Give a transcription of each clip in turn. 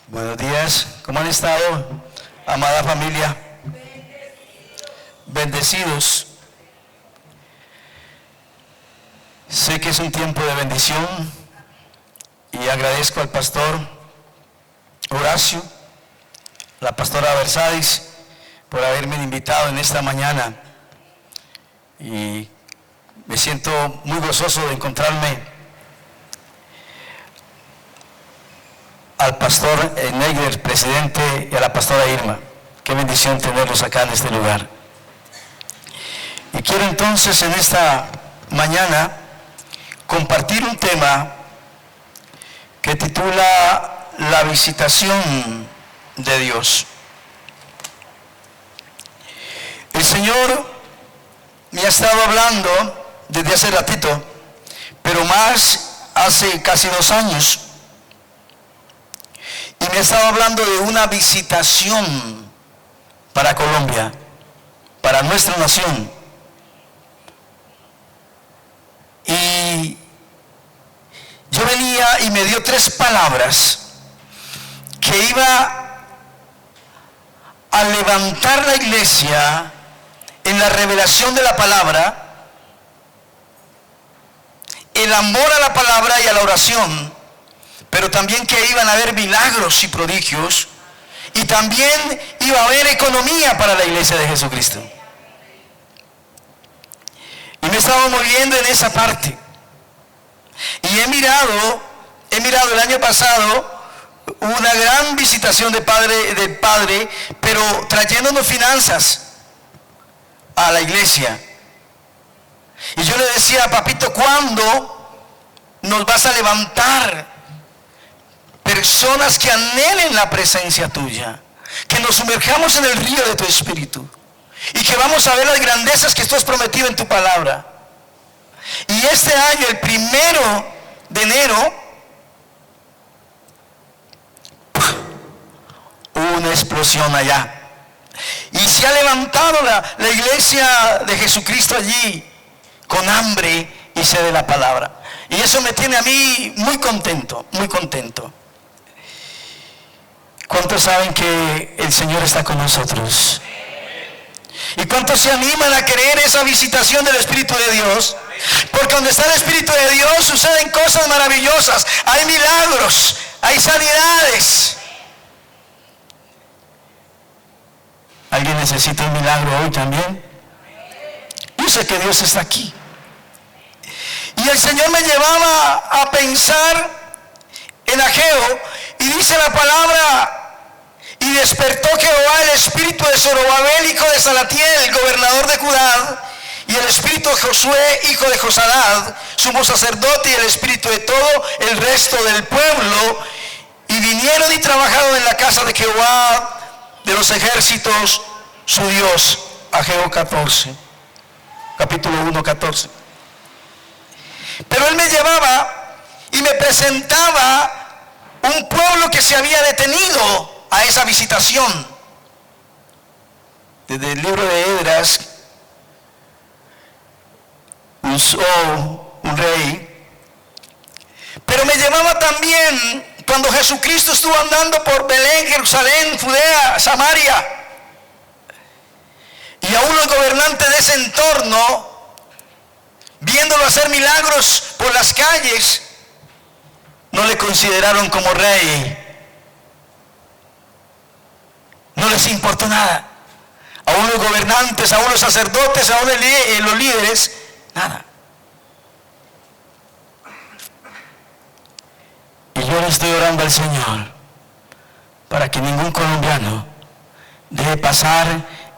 Buenos días, ¿cómo han estado, amada familia? Bendecidos. Sé que es un tiempo de bendición y agradezco al pastor Horacio, la pastora Versadis, por haberme invitado en esta mañana, y me siento muy gozoso de encontrarme al pastor Neiger, presidente, y a la pastora Irma. Qué bendición tenerlos acá en este lugar. Y quiero entonces en esta mañana compartir un tema que titula La visitación de Dios. El Señor me ha estado hablando desde hace ratito, pero más hace casi 2 años. Y me ha estado hablando de una visitación para Colombia, para nuestra nación. Y yo venía y me dio 3 palabras que iba a levantar la iglesia en la revelación de la palabra, el amor a la palabra y a la oración, pero también que iban a haber milagros y prodigios, y también iba a haber economía para la iglesia de Jesucristo. Y me estaba moviendo en esa parte. Y he mirado el año pasado una gran visitación del Padre, pero trayéndonos finanzas a la iglesia. Y yo le decía: papito, ¿cuándo nos vas a levantar personas que anhelen la presencia tuya, que nos sumerjamos en el río de tu espíritu y que vamos a ver las grandezas que tú has prometido en tu palabra? Y este año, el 1 de enero, hubo una explosión allá y se ha levantado la iglesia de Jesucristo allí con hambre y sed de la palabra, y eso me tiene a mí muy contento, muy contento. ¿Cuántos saben que el Señor está con nosotros? ¿Y cuántos se animan a creer esa visitación del Espíritu de Dios? Porque donde está el Espíritu de Dios suceden cosas maravillosas, hay milagros, hay sanidades. ¿Alguien necesita un milagro hoy también? Yo sé que Dios está aquí. Y el Señor me llevaba a pensar en Ageo, y dice la palabra: y despertó Jehová el espíritu de Zorobabel, hijo de Salatiel, gobernador de Judá, y el espíritu de Josué, hijo de Josadad, sumo sacerdote, y el espíritu de todo el resto del pueblo, y vinieron y trabajaron en la casa de Jehová de los ejércitos, su Dios. Ageo 14, capítulo 1, 14. Pero él me llevaba y me presentaba un pueblo que se había detenido a esa visitación. Desde el libro de Esdras, usó un rey, pero me llevaba también cuando Jesucristo estuvo andando por Belén, Jerusalén, Judea, Samaria, y aún los gobernantes de ese entorno, viéndolo hacer milagros por las calles, no le consideraron como rey. No les importó nada. Aún los gobernantes, aún los sacerdotes, aún los líderes, nada. Y yo le estoy orando al Señor para que ningún colombiano deje pasar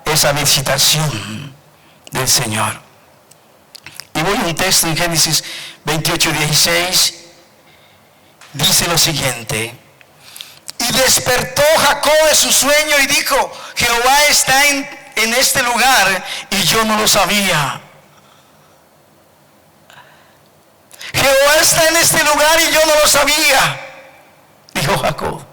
esa visitación del Señor. Y voy a un texto en Génesis 28, 16. Dice lo siguiente: y despertó Jacob de su sueño y dijo: Jehová está en este lugar, y yo no lo sabía. Jehová está en este lugar y yo no lo sabía, dijo Jacob.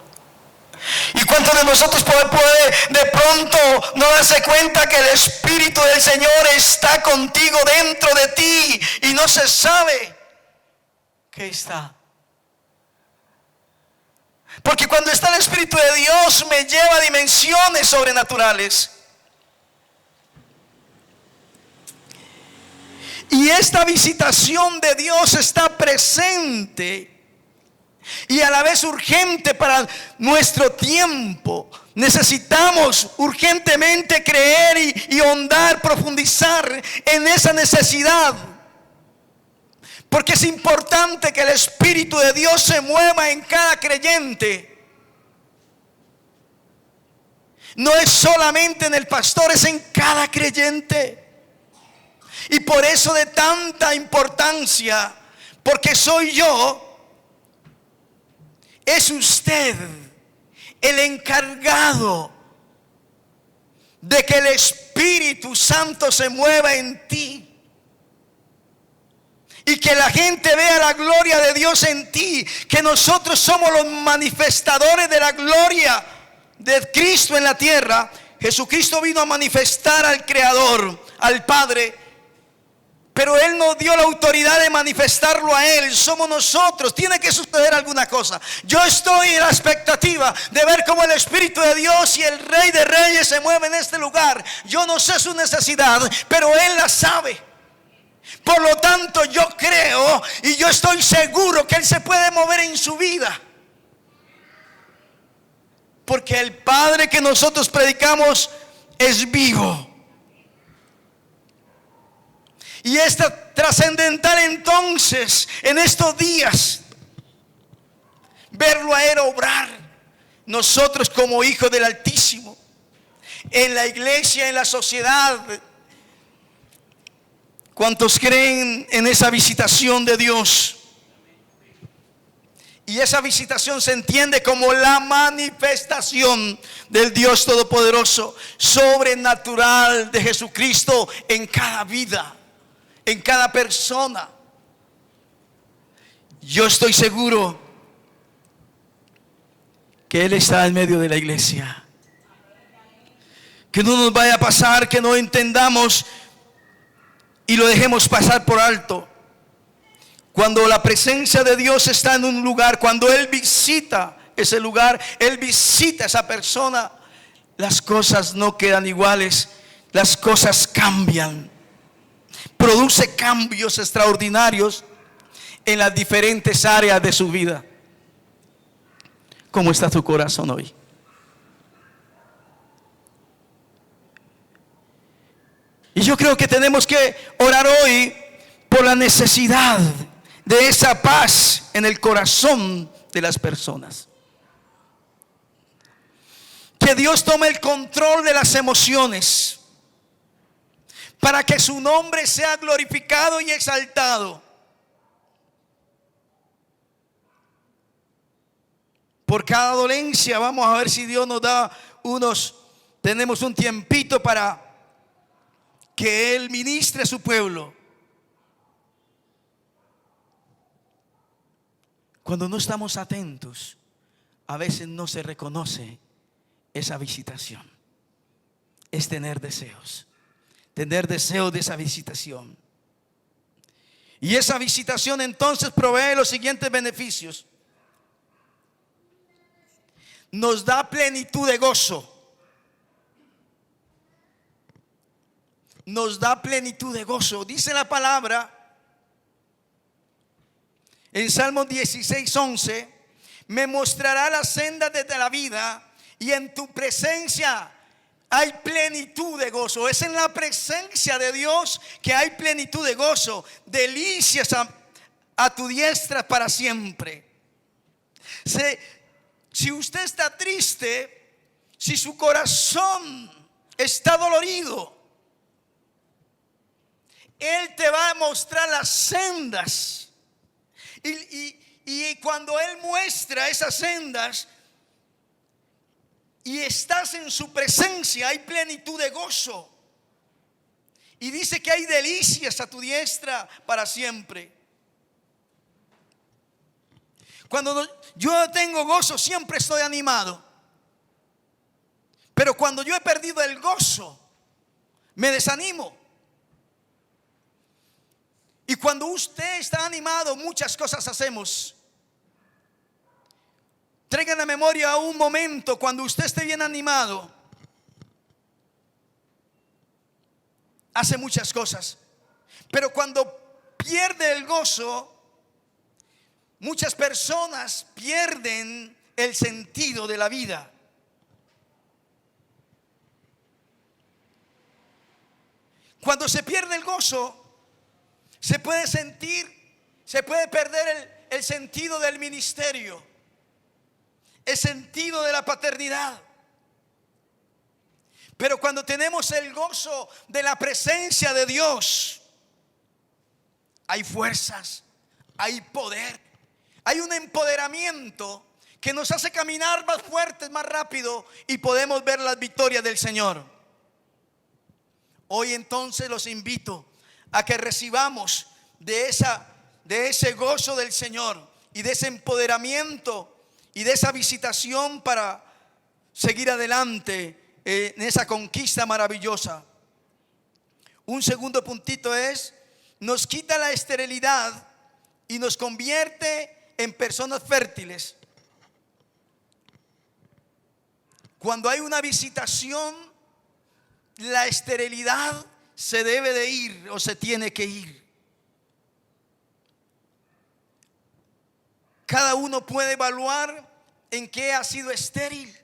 ¿Y cuántos de nosotros puede de pronto no darse cuenta que el Espíritu del Señor está contigo, dentro de ti, y no se sabe que está? Porque cuando está el Espíritu de Dios me lleva a dimensiones sobrenaturales. Y esta visitación de Dios está presente y a la vez urgente para nuestro tiempo. Necesitamos urgentemente creer y ahondar, profundizar en esa necesidad. Porque es importante que el Espíritu de Dios se mueva en cada creyente. No es solamente en el pastor, es en cada creyente. Y por eso de tanta importancia, porque soy yo, es usted el encargado de que el Espíritu Santo se mueva en ti. Y que la gente vea la gloria de Dios en ti. Que nosotros somos los manifestadores de la gloria de Cristo en la tierra. Jesucristo vino a manifestar al Creador, al Padre. Pero Él nos dio la autoridad de manifestarlo a Él. Somos nosotros. Tiene que suceder alguna cosa. Yo estoy en la expectativa de ver cómo el Espíritu de Dios y el Rey de Reyes se mueve en este lugar. Yo no sé su necesidad, pero Él la sabe. Por lo tanto, yo creo y yo estoy seguro que Él se puede mover en su vida. Porque el Padre que nosotros predicamos es vivo. Y es trascendental entonces en estos días verlo a Él obrar. Nosotros como hijos del Altísimo, en la iglesia, en la sociedad, ¿cuántos creen en esa visitación de Dios? Y esa visitación se entiende como la manifestación del Dios Todopoderoso, sobrenatural de Jesucristo en cada vida, en cada persona. Yo estoy seguro que Él está en medio de la iglesia. Que no nos vaya a pasar que no entendamos y lo dejemos pasar por alto. Cuando la presencia de Dios está en un lugar, cuando Él visita ese lugar, Él visita a esa persona, las cosas no quedan iguales, las cosas cambian. Produce cambios extraordinarios en las diferentes áreas de su vida. ¿Cómo está tu corazón hoy? Y yo creo que tenemos que orar hoy por la necesidad de esa paz en el corazón de las personas. Que Dios tome el control de las emociones para que su nombre sea glorificado y exaltado. Por cada dolencia, vamos a ver si Dios nos da tenemos un tiempito para que Él ministre a su pueblo. Cuando no estamos atentos, a veces no se reconoce esa visitación. Es tener deseos de esa visitación. Y esa visitación entonces provee los siguientes beneficios. Nos da plenitud de gozo. Nos da plenitud de gozo. Dice la palabra en Salmos 16:11: me mostrará las sendas desde la vida, y en tu presencia hay plenitud de gozo. Es en la presencia de Dios que hay plenitud de gozo. Delicias a tu diestra para siempre. Si usted está triste, si su corazón está dolorido, Él te va a mostrar las sendas. Y cuando Él muestra esas sendas y estás en su presencia, hay plenitud de gozo. Y dice que hay delicias a tu diestra para siempre. Cuando yo tengo gozo, siempre estoy animado. Pero cuando yo he perdido el gozo, me desanimo. Y cuando usted está animado, muchas cosas hacemos. Traiga en la memoria un momento cuando usted esté bien animado. Hace muchas cosas, pero cuando pierde el gozo, muchas personas pierden el sentido de la vida. Cuando se pierde el gozo, se puede perder el sentido del ministerio, el sentido de la paternidad. Pero cuando tenemos el gozo de la presencia de Dios, hay fuerzas, hay poder, hay un empoderamiento que nos hace caminar más fuertes, más rápido, y podemos ver las victorias del Señor. Hoy entonces los invito a que recibamos de ese gozo del Señor y de ese empoderamiento y de esa visitación para seguir adelante en esa conquista maravillosa. Un segundo puntito es: nos quita la esterilidad y nos convierte en personas fértiles. Cuando hay una visitación, la esterilidad se debe de ir o se tiene que ir. Cada uno puede evaluar en qué ha sido estéril.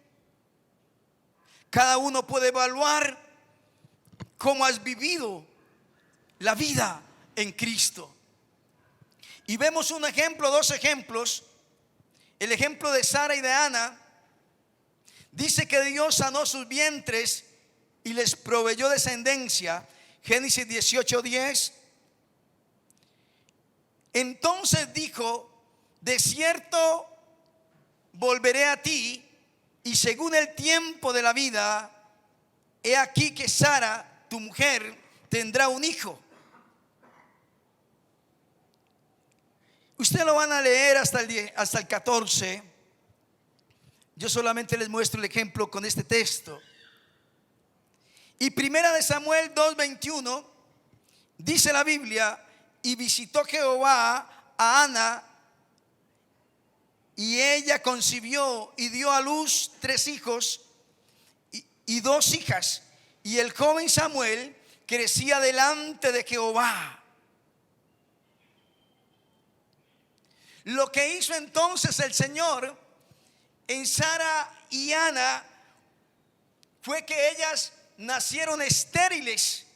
Cada uno puede evaluar cómo has vivido la vida en Cristo. Y vemos un ejemplo, dos ejemplos. El ejemplo de Sara y de Ana. Dice que Dios sanó sus vientres y les proveyó descendencia. Génesis 18:10. Entonces dijo: de cierto volveré a ti, y según el tiempo de la vida, he aquí que Sara, tu mujer, tendrá un hijo. Ustedes lo van a leer hasta el 14. Yo solamente les muestro el ejemplo con este texto. Y primera de Samuel 2:21 dice la Biblia: y visitó Jehová a Ana, y ella concibió y dio a luz 3 hijos y 2 hijas. Y el joven Samuel crecía delante de Jehová. Lo que hizo entonces el Señor en Sara y Ana fue que ellas nacieron estériles.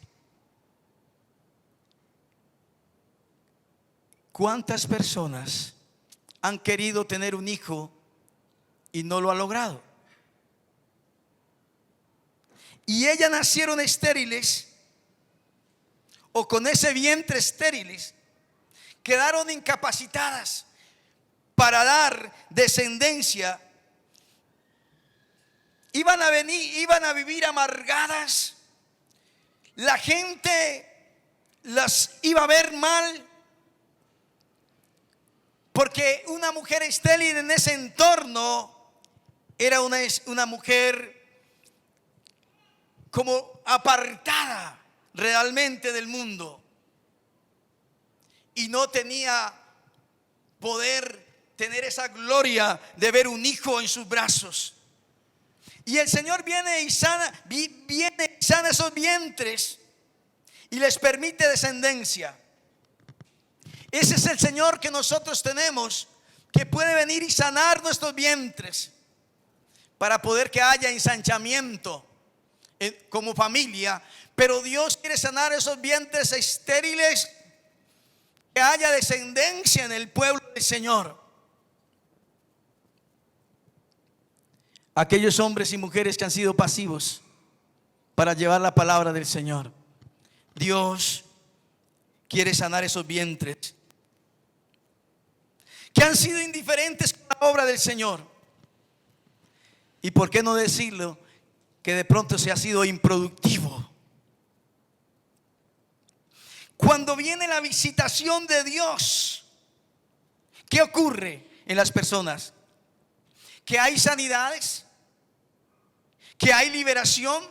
¿Cuántas personas han querido tener un hijo y no lo han logrado? Y ellas nacieron estériles, o con ese vientre estériles, quedaron incapacitadas para dar descendencia. Iban a vivir amargadas. La gente las iba a ver mal, porque una mujer estéril en ese entorno era una mujer como apartada realmente del mundo, y no tenía poder tener esa gloria de ver un hijo en sus brazos. Y el Señor viene y sana esos vientres y les permite descendencia. Ese es el Señor que nosotros tenemos, que puede venir y sanar nuestros vientres para poder que haya ensanchamiento como familia. Pero Dios quiere sanar esos vientres estériles, que haya descendencia en el pueblo del Señor. Aquellos hombres y mujeres que han sido pasivos para llevar la palabra del Señor, Dios quiere sanar esos vientres que han sido indiferentes con la obra del Señor. Y por qué no decirlo, que de pronto se ha sido improductivo. Cuando viene la visitación de Dios, ¿qué ocurre en las personas? Que hay sanidades, que hay liberación,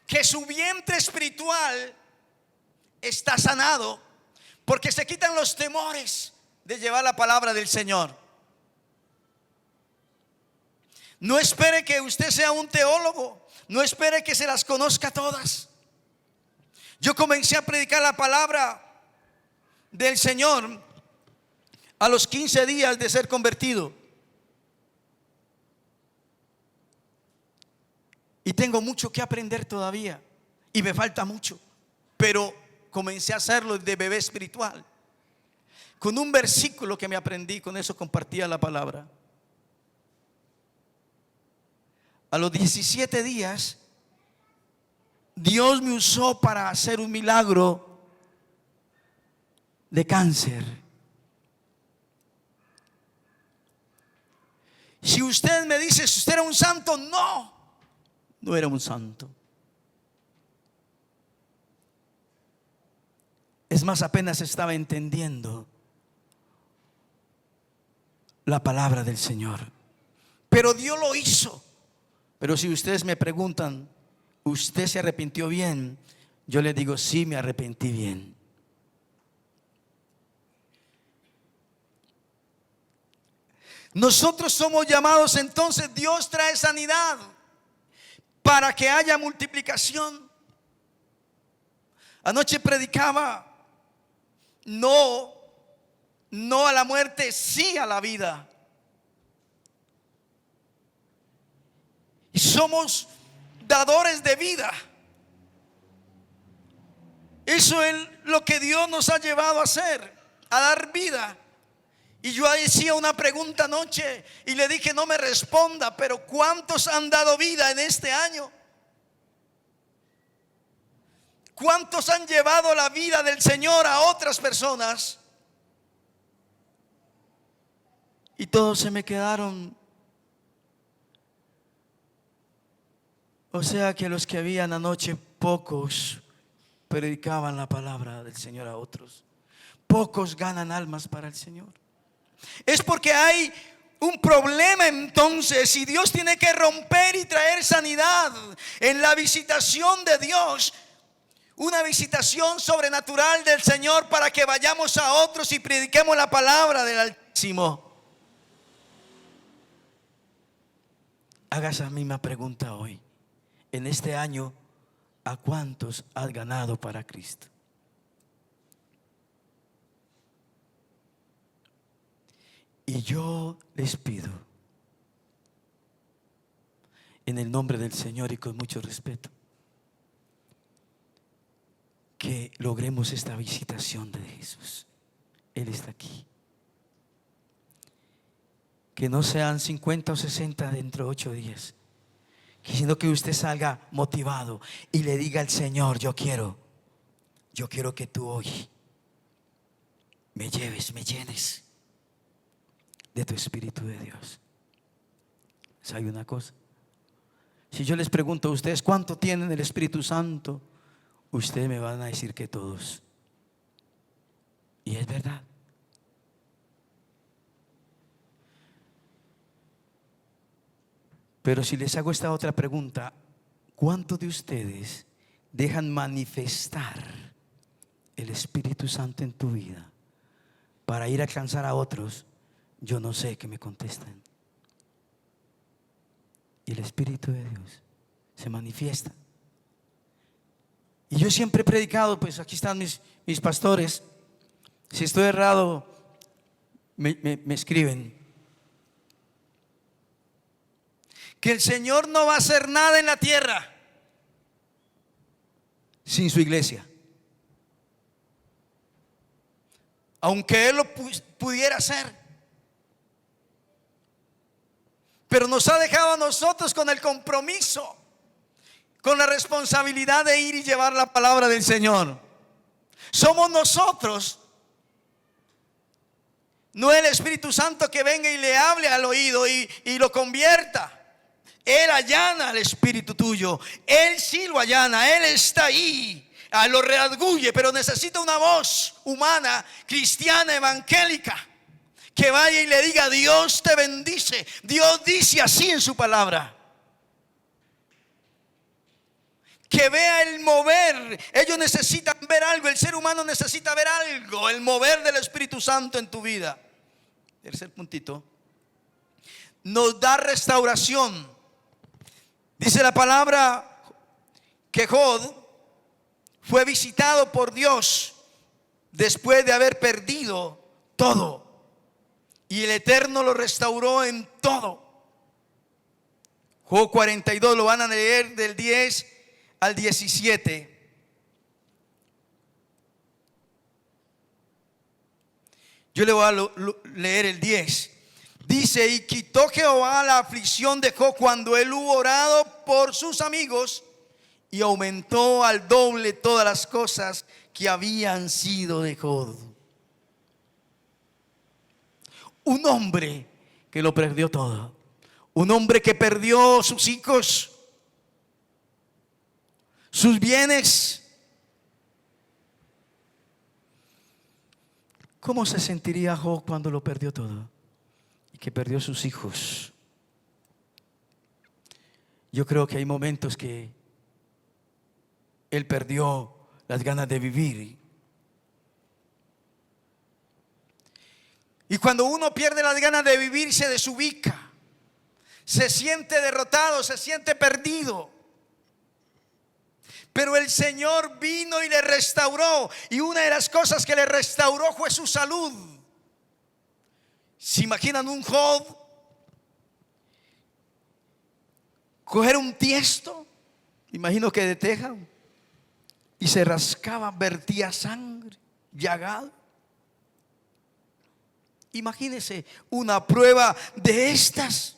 que su vientre espiritual está sanado, porque se quitan los temores de llevar la palabra del Señor. No espere que usted sea un teólogo. No espere que se las conozca todas. Yo comencé a predicar la palabra del Señor a los 15 días de ser convertido. Y tengo mucho que aprender todavía. Y me falta mucho. Pero comencé a hacerlo de bebé espiritual. Con un versículo que me aprendí, con eso compartía la palabra. A los 17 días, Dios me usó para hacer un milagro de cáncer. Si usted me dice, si usted era un santo, no era un santo. Es más, apenas estaba entendiendo la palabra del Señor. Pero Dios lo hizo. Pero si ustedes me preguntan, ¿usted se arrepintió bien? Yo le digo, sí, me arrepentí bien. Nosotros somos llamados, entonces Dios trae sanidad para que haya multiplicación. Anoche predicaba, no a la muerte, sí a la vida. Y somos dadores de vida. Eso es lo que Dios nos ha llevado a hacer, a dar vida. Y yo hacía una pregunta anoche y le dije, no me responda, pero ¿cuántos han dado vida en este año? ¿Cuántos han llevado la vida del Señor a otras personas? Y todos se me quedaron. O sea que los que habían anoche, pocos predicaban la palabra del Señor a otros. Pocos ganan almas para el Señor. Es porque hay un problema entonces, y Dios tiene que romper y traer sanidad en la visitación de Dios. Una visitación sobrenatural del Señor para que vayamos a otros y prediquemos la palabra del Altísimo. Haga esa misma pregunta hoy. En este año, ¿a cuántos has ganado para Cristo? Y yo les pido, en el nombre del Señor y con mucho respeto, que logremos esta visitación de Jesús. Él está aquí. Que no sean 50 o 60 dentro de 8 días, sino que usted salga motivado y le diga al Señor, yo quiero que tú hoy me lleves, me llenes de tu Espíritu de Dios. ¿Sabe una cosa? Si yo les pregunto a ustedes cuánto tienen el Espíritu Santo, ustedes me van a decir que todos. Y es verdad. Pero si les hago esta otra pregunta, ¿cuántos de ustedes dejan manifestar el Espíritu Santo en tu vida para ir a alcanzar a otros? Yo no sé, que me contesten. Y el Espíritu de Dios se manifiesta. Y yo siempre he predicado, pues aquí están mis pastores. Si estoy errado, me escriben. Que el Señor no va a hacer nada en la tierra sin su iglesia. Aunque Él lo pudiera hacer. Pero nos ha dejado a nosotros con el compromiso, con la responsabilidad de ir y llevar la palabra del Señor. Somos nosotros, no el Espíritu Santo que venga y le hable al oído y lo convierta. Él allana al espíritu tuyo. Él sí lo allana. Él está ahí. Lo redarguye, pero necesita una voz humana, cristiana, evangélica, que vaya y le diga: Dios te bendice. Dios dice así en su palabra. Que vea el mover. Ellos necesitan ver algo. El ser humano necesita ver algo. El mover del Espíritu Santo en tu vida. Tercer puntito. nos da restauración. Dice la palabra que Job fue visitado por Dios después de haber perdido todo. Y el Eterno lo restauró en todo. Job 42, lo van a leer del 10 al 17. Yo le voy a leer el 10. Dice: y quitó Jehová la aflicción de Job cuando él hubo orado por sus amigos, y aumentó al doble todas las cosas que habían sido de Job. Un hombre que lo perdió todo. Un hombre que perdió sus hijos, sus bienes. ¿Cómo se sentiría Job cuando lo perdió todo? Y que perdió sus hijos. Yo creo que hay momentos que él perdió las ganas de vivir. Y cuando uno pierde las ganas de vivir, se desubica, se siente derrotado, se siente perdido. Pero el Señor vino y le restauró. Y una de las cosas que le restauró fue su salud. ¿Se imaginan un Job coger un tiesto? Imagino que de teja, y se rascaba, vertía sangre, llagado. Imagínese una prueba de estas.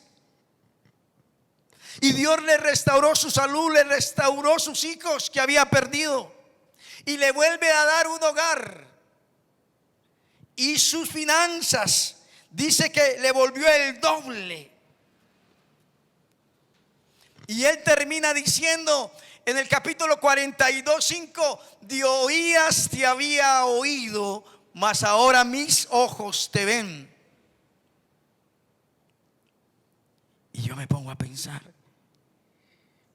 Y Dios le restauró su salud, le restauró sus hijos que había perdido, y le vuelve a dar un hogar. Y sus finanzas, dice que le volvió el doble. Y él termina diciendo en el capítulo 42:5: de oídas te había oído, mas ahora mis ojos te ven. Y yo me pongo a pensar,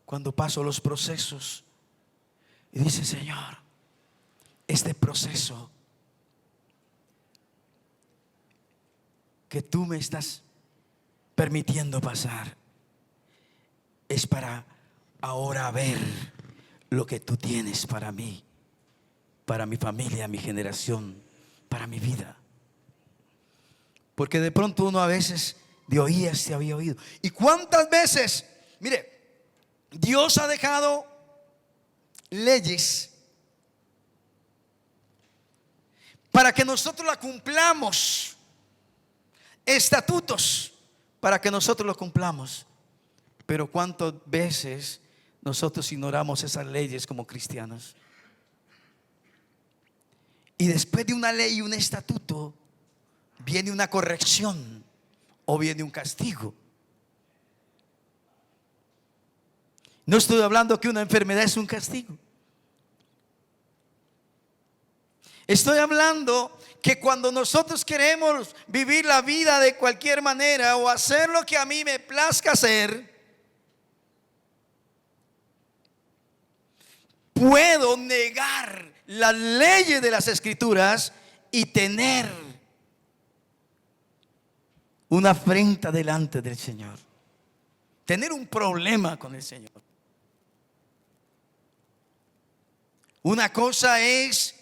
cuando paso los procesos, y dice: Señor, este proceso que tú me estás permitiendo pasar es para ahora ver lo que tú tienes para mí, para mi familia, mi generación, para mi vida. Porque de pronto uno a veces de oídas se había oído. ¿Y cuántas veces? Mire, Dios ha dejado leyes para que nosotros la cumplamos, estatutos para que nosotros los cumplamos. Pero cuántas veces nosotros ignoramos esas leyes como cristianos. Y después de una ley y un estatuto viene una corrección o viene un castigo. No estoy hablando que una enfermedad es un castigo. Estoy hablando que cuando nosotros queremos vivir la vida de cualquier manera o hacer lo que a mí me plazca hacer, puedo negar las leyes de las Escrituras y tener una afrenta delante del Señor, tener un problema con el Señor. Una cosa es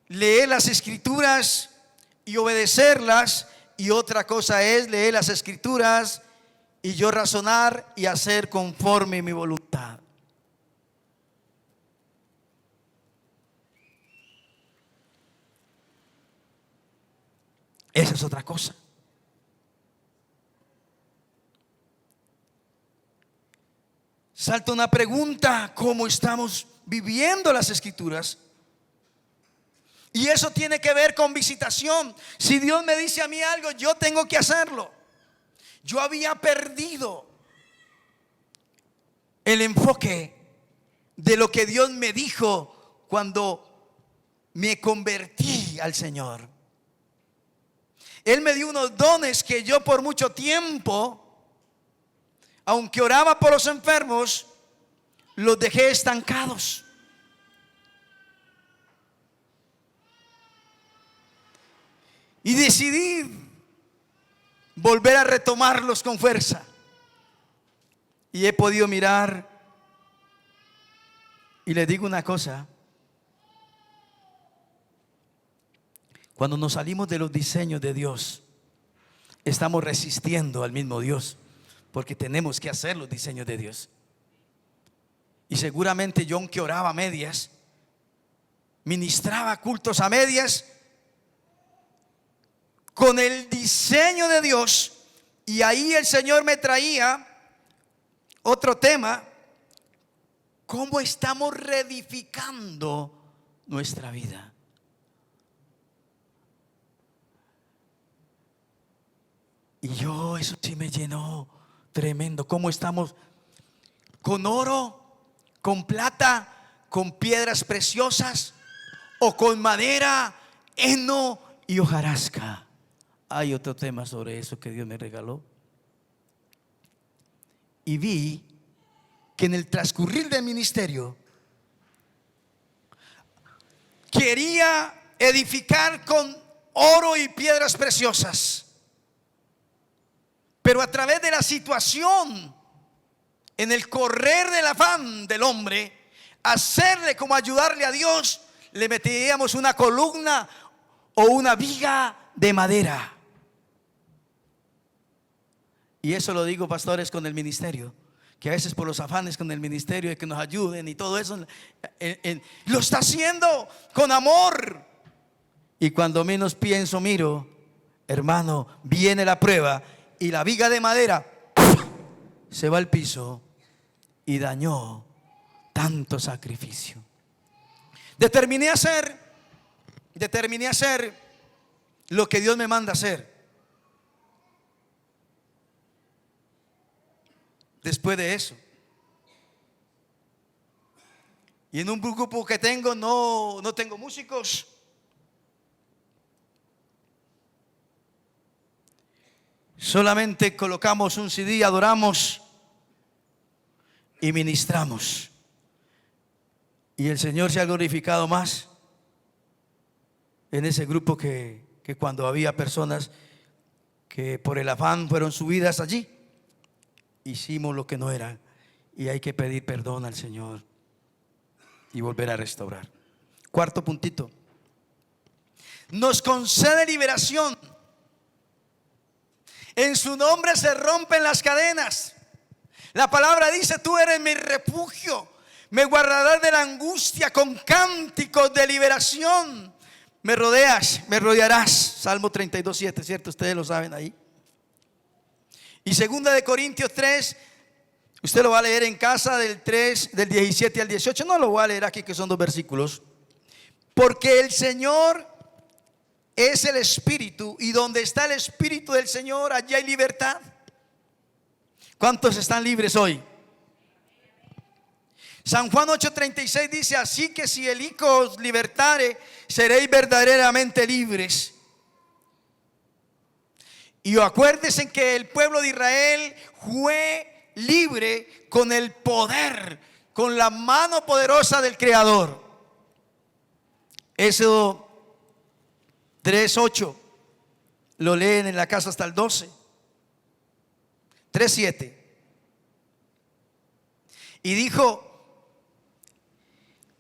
leer las Escrituras y obedecerlas, y otra cosa es leer las Escrituras y yo razonar y hacer conforme mi voluntad. Esa es otra cosa. Salta una pregunta: ¿cómo estamos viviendo las Escrituras? Y eso tiene que ver con visitación. Si Dios me dice a mí algo, yo tengo que hacerlo. Yo había perdido el enfoque de lo que Dios me dijo cuando me convertí al Señor. Él me dio unos dones que yo por mucho tiempo, aunque oraba por los enfermos, los dejé estancados. Y decidí volver a retomarlos con fuerza. Y he podido mirar, y les digo una cosa: cuando nos salimos de los diseños de Dios, estamos resistiendo al mismo Dios, porque tenemos que hacer los diseños de Dios. Y seguramente yo, aunque oraba a medias, ministraba cultos a medias con el diseño de Dios, y ahí el Señor me traía otro tema: ¿cómo estamos reedificando nuestra vida? Y eso sí me llenó tremendo. ¿Cómo estamos? ¿Con oro, con plata, con piedras preciosas, o con madera, heno y hojarasca? Hay otro tema sobre eso que Dios me regaló. Y vi que en el transcurrir del ministerio quería edificar con oro y piedras preciosas, pero a través de la situación, en el correr del afán del hombre, hacerle como ayudarle a Dios, le metíamos una columna o una viga de madera. Y eso lo digo, pastores, con el ministerio, que a veces por los afanes con el ministerio de que nos ayuden y todo eso, lo está haciendo con amor. Y cuando menos pienso, miro, hermano, viene la prueba y la viga de madera se va al piso y dañó tanto sacrificio. Determiné hacer lo que Dios me manda hacer. Después de eso, y en un grupo que tengo no tengo músicos. Solamente colocamos un CD, adoramos y ministramos. Y el Señor se ha glorificado más en ese grupo que cuando había personas que por el afán fueron subidas allí. Hicimos lo que no era, y hay que pedir perdón al Señor y volver a restaurar. Cuarto puntito: nos concede liberación. En su nombre se rompen las cadenas. La palabra dice: tú eres mi refugio, me guardarás de la angustia, con cánticos de liberación me rodearás. Salmo 32:7, ¿cierto? Ustedes lo saben ahí. Y segunda de Corintios 3, usted lo va a leer en casa, del 17 al 18. No lo voy a leer aquí, que son 2 versículos. Porque el Señor es el Espíritu, y donde está el Espíritu del Señor, allí hay libertad. ¿Cuántos están libres hoy? San Juan 8:36 dice: así que si el Hijo os libertare, seréis verdaderamente libres. Y acuérdense que el pueblo de Israel fue libre con el poder, con la mano poderosa del Creador. Éxodo 3:8, lo leen en la casa hasta el 12. 3:7. Y dijo: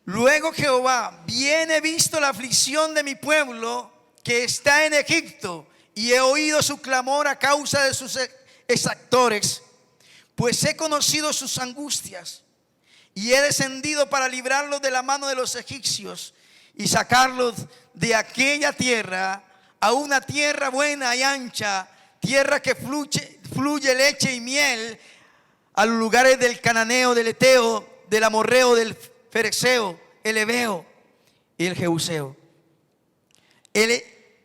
luego Jehová, bien he visto la aflicción de mi pueblo que está en Egipto, y he oído su clamor a causa de sus exactores, pues he conocido sus angustias, y he descendido para librarlos de la mano de los egipcios y sacarlos de aquella tierra a una tierra buena y ancha, tierra que fluye leche y miel, a los lugares del cananeo, del eteo, del amorreo, del fereceo, el heveo y el jebuseo.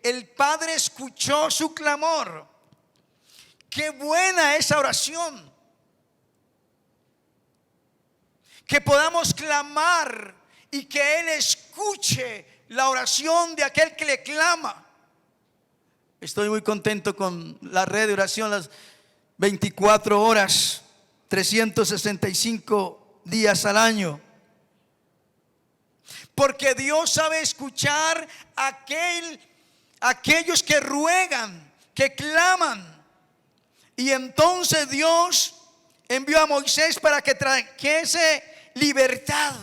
El Padre escuchó su clamor. Qué buena esa oración, que podamos clamar y que Él escuche la oración de aquel que le clama. Estoy muy contento con la red de oración, las 24 horas, 365 días al año. Porque Dios sabe escuchar a aquellos que ruegan, que claman, Y entonces Dios envió a Moisés para que trajese libertad.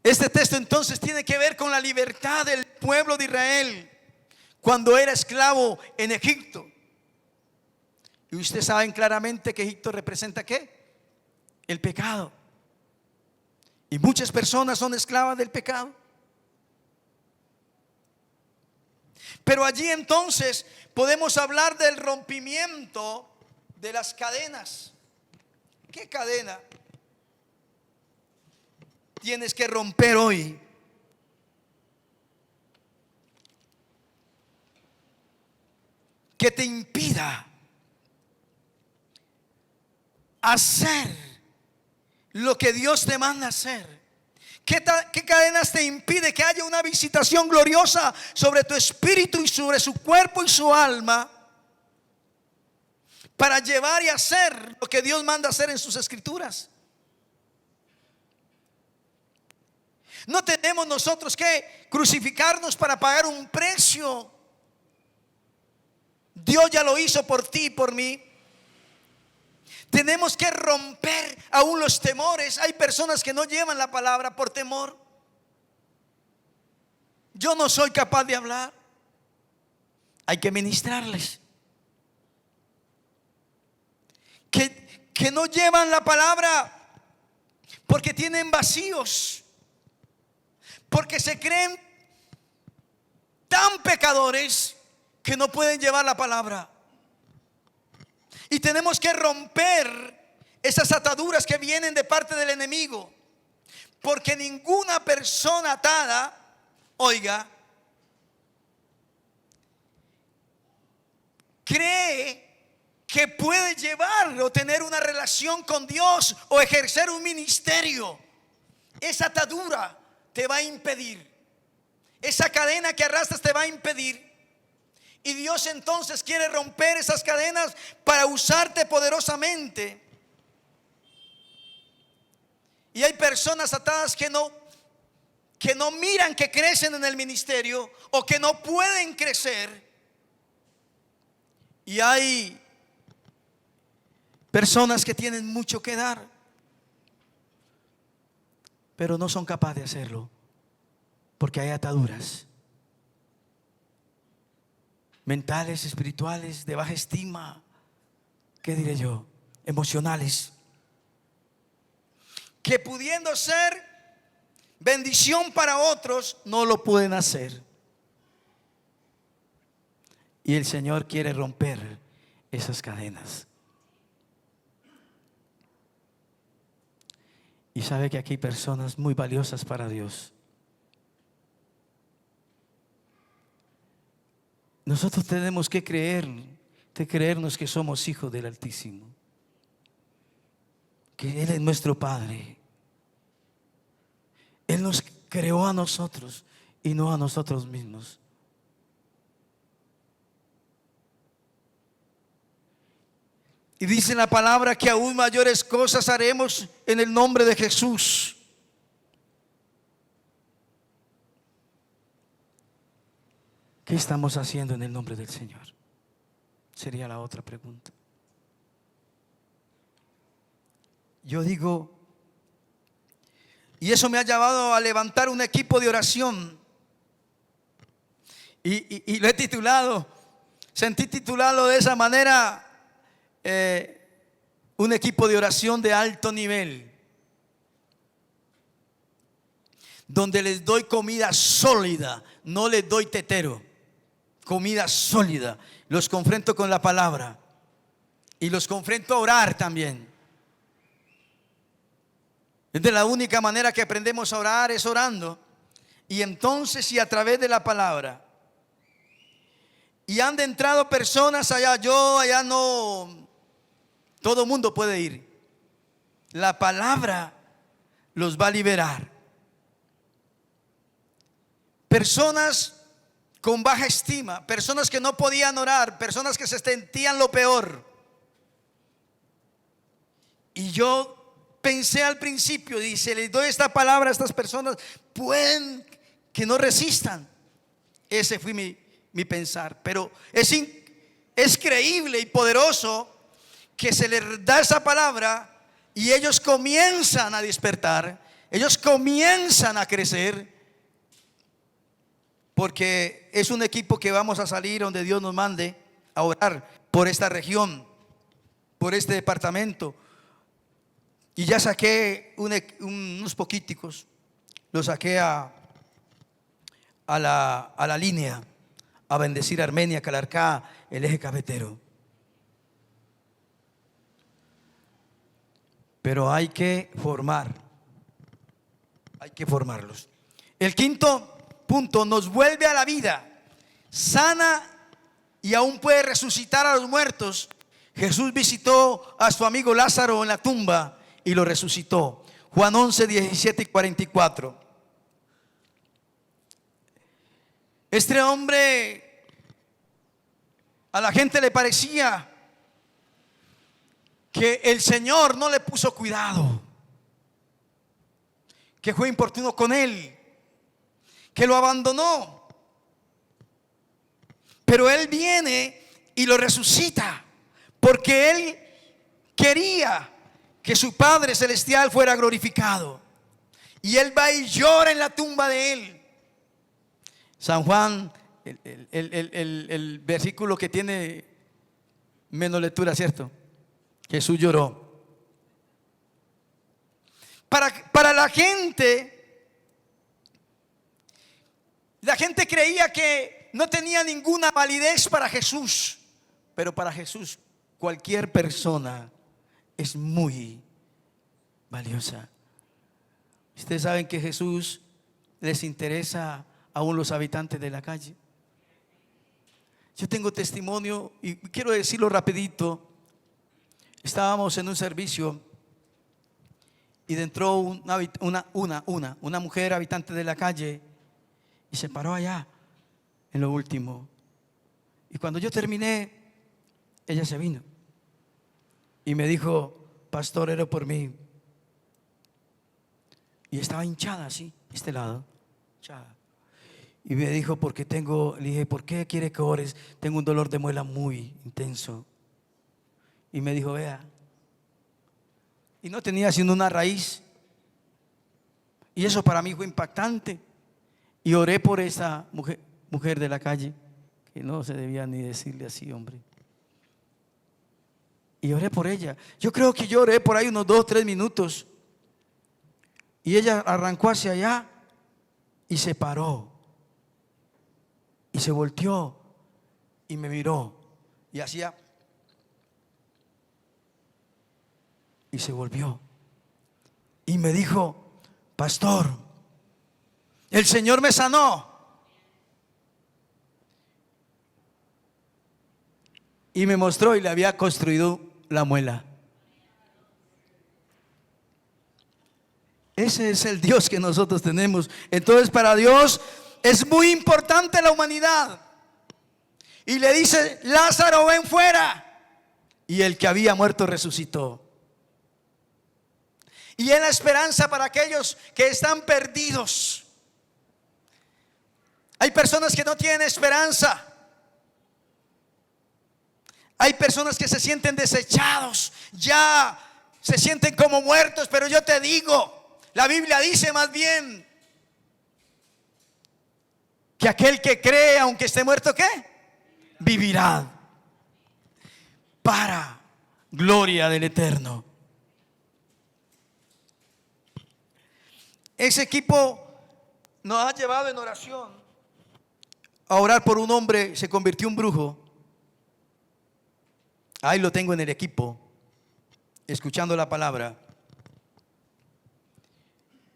Este texto entonces tiene que ver con la libertad del pueblo de Israel cuando era esclavo en Egipto. Y ustedes saben claramente que Egipto representa ¿qué? El pecado. Y muchas personas son esclavas del pecado. Pero allí entonces podemos hablar del rompimiento de las cadenas. ¿Qué cadena tienes que romper hoy? Que te impida hacer lo que Dios te manda hacer. ¿Qué cadenas te impide que haya una visitación gloriosa sobre tu espíritu y sobre su cuerpo y su alma para llevar y hacer lo que Dios manda hacer en sus escrituras? No tenemos nosotros que crucificarnos para pagar un precio. Dios ya lo hizo por ti y por mí. Tenemos que romper aún los temores. Hay personas que no llevan la palabra por temor. Yo no soy capaz de hablar. Hay que ministrarles. Que no llevan la palabra porque tienen vacíos, porque se creen tan pecadores que no pueden llevar la palabra. Y tenemos que romper esas ataduras que vienen de parte del enemigo, porque ninguna persona atada, oiga, cree que puede llevar o tener una relación con Dios o ejercer un ministerio. Esa atadura te va a impedir, esa cadena que arrastras te va a impedir. Y Dios entonces quiere romper esas cadenas para usarte poderosamente. Y hay personas atadas que no miran que crecen en el ministerio o que no pueden crecer. Y hay personas que tienen mucho que dar, pero no son capaces de hacerlo porque hay ataduras mentales, espirituales, de baja estima, ¿qué diré yo? Emocionales, que pudiendo ser bendición para otros, no lo pueden hacer. Y el Señor quiere romper esas cadenas. Y sabe que aquí hay personas muy valiosas para Dios. Nosotros tenemos que creernos que somos hijos del Altísimo, que Él es nuestro Padre. Él nos creó a nosotros y no a nosotros mismos. Y dice la palabra que aún mayores cosas haremos en el nombre de Jesús. ¿Qué estamos haciendo en el nombre del Señor? Sería la otra pregunta. Yo digo, y eso me ha llevado a levantar un equipo de oración. Y lo he titulado, sentí titularlo de esa manera, un equipo de oración de alto nivel, donde les doy comida sólida, no les doy tetero. Comida sólida. Los confronto con la palabra y los confronto a orar también. Es de la única manera que aprendemos a orar, es orando. Y entonces, y a través de la palabra. Y han entrado personas allá no, todo mundo puede ir. La palabra los va a liberar. Personas con baja estima, personas que no podían orar, personas que se sentían lo peor. Y yo pensé al principio, dice, les doy esta palabra a estas personas, pueden que no resistan. Ese fue mi mi pensar, pero es creíble y poderoso que se les da esa palabra y ellos comienzan a despertar, ellos comienzan a crecer, porque es un equipo que vamos a salir donde Dios nos mande a orar por esta región, por este departamento. Y ya saqué unos poquiticos, los saqué a la línea, a bendecir a Armenia, Calarcá, el eje cafetero. Pero hay que formarlos. El quinto punto: nos vuelve a la vida, sana y aún puede resucitar a los muertos. Jesús visitó a su amigo Lázaro en la tumba y lo resucitó. Juan 11, 17 y 44. Este hombre, a la gente le parecía que el Señor no le puso cuidado, que fue importuno con él, que lo abandonó. Pero él viene y lo resucita, porque él quería que su Padre Celestial fuera glorificado. Y él va y llora en la tumba de él. San Juan, el versículo que tiene menos lectura, ¿cierto? Jesús lloró. Para la gente creía que no tenía ninguna validez para Jesús, pero para Jesús cualquier persona es muy valiosa. Ustedes saben que Jesús les interesa aún los habitantes de la calle. Yo tengo testimonio y quiero decirlo rapidito. Estábamos en un servicio y entró una mujer habitante de la calle y se paró allá en lo último. Y cuando yo terminé, ella se vino y me dijo: pastor, ore por mí. Y estaba hinchada así, este lado, hinchada. Y me dijo: le dije, ¿por qué quiere que ores? Tengo un dolor de muela muy intenso. Y me dijo: vea. Y no tenía sino una raíz. Y eso para mí fue impactante. Y oré por esa mujer de la calle, que no se debía ni decirle así, hombre. Y oré por ella. Yo creo que yo oré por ahí unos 2-3 minutos. Y ella arrancó hacia allá y se paró. Y se volteó y me miró. Y hacía. Y se volvió. Y me dijo: pastor, el Señor me sanó. Y me mostró y le había construido la muela. Ese es el Dios que nosotros tenemos. Entonces para Dios es muy importante la humanidad. Y le dice: Lázaro, ven fuera. Y el que había muerto resucitó. Y es la esperanza para aquellos que están perdidos. Hay personas que no tienen esperanza. Hay personas que se sienten desechados, ya se sienten como muertos. Pero yo te digo, la Biblia dice más bien que aquel que cree, aunque esté muerto, ¿qué? Vivirá para gloria del Eterno. Ese equipo nos ha llevado en oración a orar por un hombre. Se convirtió en un brujo. Ahí lo tengo en el equipo, escuchando la palabra.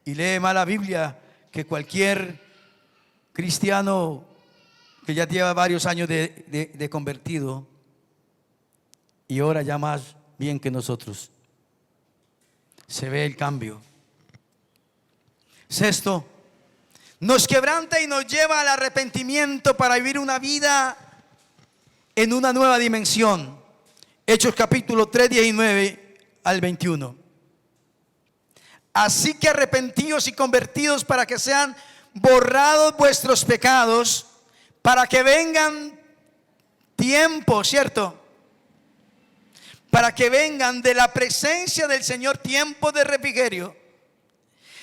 Y lee más la Biblia que cualquier cristiano que ya lleva varios años de convertido, y ora ya más bien que nosotros. Se ve el cambio. Sexto, nos quebranta y nos lleva al arrepentimiento para vivir una vida en una nueva dimensión. Hechos capítulo 3, 19 al 21. Así que arrepentíos y convertidos para que sean borrados vuestros pecados, para que vengan tiempos, ¿cierto? Para que vengan de la presencia del Señor tiempos de refrigerio.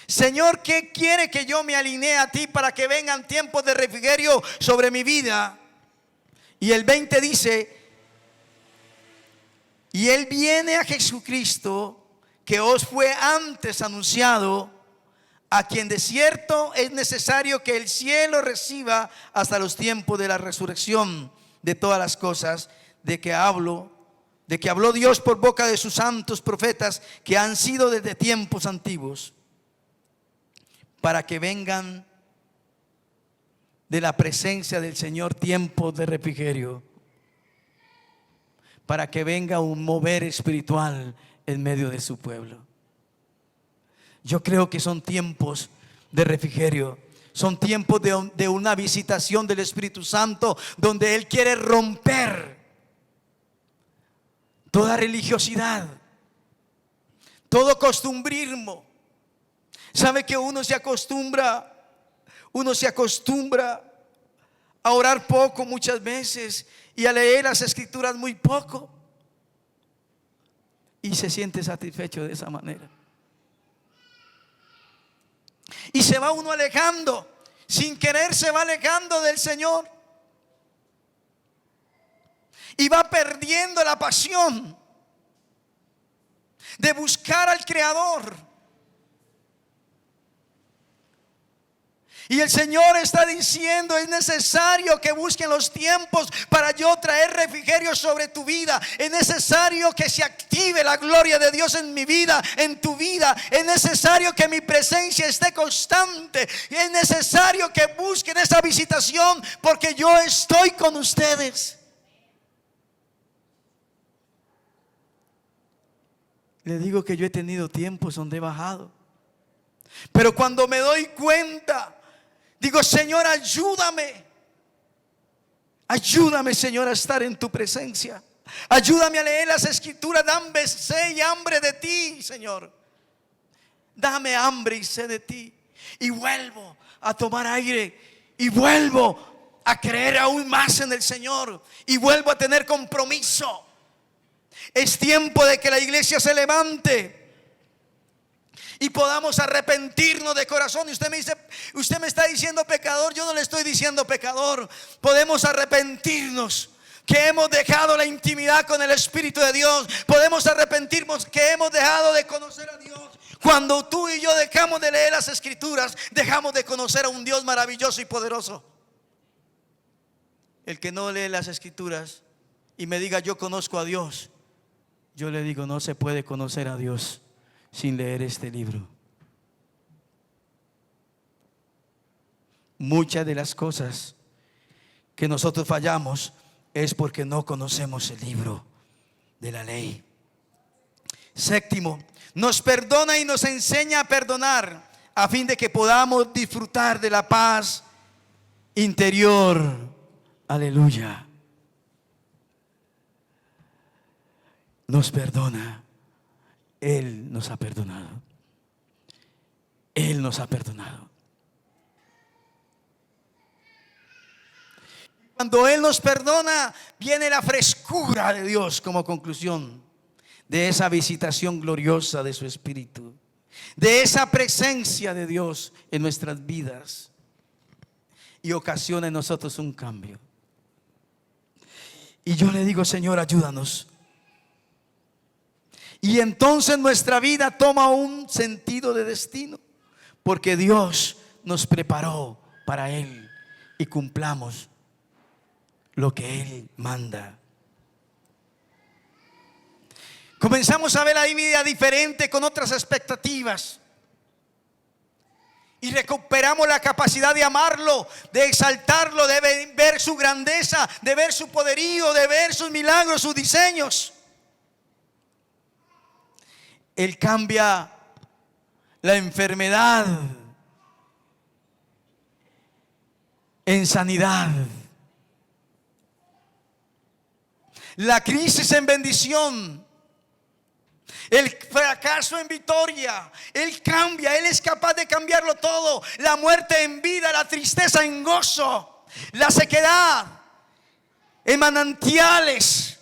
Señor, ¿qué quiere que yo me alinee a ti para que vengan tiempos de refrigerio sobre mi vida? Y el 20 dice: y Él viene a Jesucristo, que os fue antes anunciado, a quien de cierto es necesario que el cielo reciba hasta los tiempos de la resurrección de todas las cosas, de que habló Dios por boca de sus santos profetas, que han sido desde tiempos antiguos, para que vengan de la presencia del Señor tiempos de refrigerio, para que venga un mover espiritual en medio de su pueblo. Yo creo que son tiempos de refrigerio, son tiempos de una visitación del Espíritu Santo, donde Él quiere romper toda religiosidad, todo costumbrismo. ¿Sabe que uno se acostumbra a orar poco muchas veces y a leer las escrituras muy poco? Y se siente satisfecho de esa manera. Y se va uno alejando, sin querer se va alejando del Señor. Y va perdiendo la pasión de buscar al Creador. Y el Señor está diciendo: es necesario que busquen los tiempos para yo traer refrigerio sobre tu vida. Es necesario que se active la gloria de Dios en mi vida, en tu vida. Es necesario que mi presencia esté constante. Y es necesario que busquen esa visitación, porque yo estoy con ustedes. Le digo que yo he tenido tiempos donde he bajado, pero cuando me doy cuenta, digo: Señor, ayúdame. Ayúdame, Señor, a estar en tu presencia. Ayúdame a leer las escrituras. Dame sed y hambre de ti, Señor. Dame hambre y sed de ti. Y vuelvo a tomar aire. Y vuelvo a creer aún más en el Señor. Y vuelvo a tener compromiso. Es tiempo de que la iglesia se levante y podamos arrepentirnos de corazón. Y usted me dice: usted me está diciendo pecador. Yo no le estoy diciendo pecador. Podemos arrepentirnos que hemos dejado la intimidad con el Espíritu de Dios. Podemos arrepentirnos que hemos dejado de conocer a Dios. Cuando tú y yo dejamos de leer las escrituras, dejamos de conocer a un Dios maravilloso y poderoso. El que no lee las escrituras y me diga: yo conozco a Dios, yo le digo: no se puede conocer a Dios sin leer este libro. Muchas de las cosas que nosotros fallamos es porque no conocemos el libro de la ley. Séptimo, nos perdona y nos enseña a perdonar, a fin de que podamos disfrutar de la paz interior. Aleluya. Nos perdona. Él nos ha perdonado. Él nos ha perdonado. Cuando Él nos perdona, viene la frescura de Dios como conclusión de esa visitación gloriosa de su Espíritu, de esa presencia de Dios en nuestras vidas, y ocasiona en nosotros un cambio. Y yo le digo: Señor, ayúdanos. Y entonces nuestra vida toma un sentido de destino, porque Dios nos preparó para Él y cumplamos lo que Él manda. Comenzamos a ver la vida diferente, con otras expectativas, y recuperamos la capacidad de amarlo, de exaltarlo, de ver su grandeza, de ver su poderío, de ver sus milagros, sus diseños. Él cambia la enfermedad en sanidad, la crisis en bendición, el fracaso en victoria. Él cambia, Él es capaz de cambiarlo todo. La muerte en vida, la tristeza en gozo, la sequedad en manantiales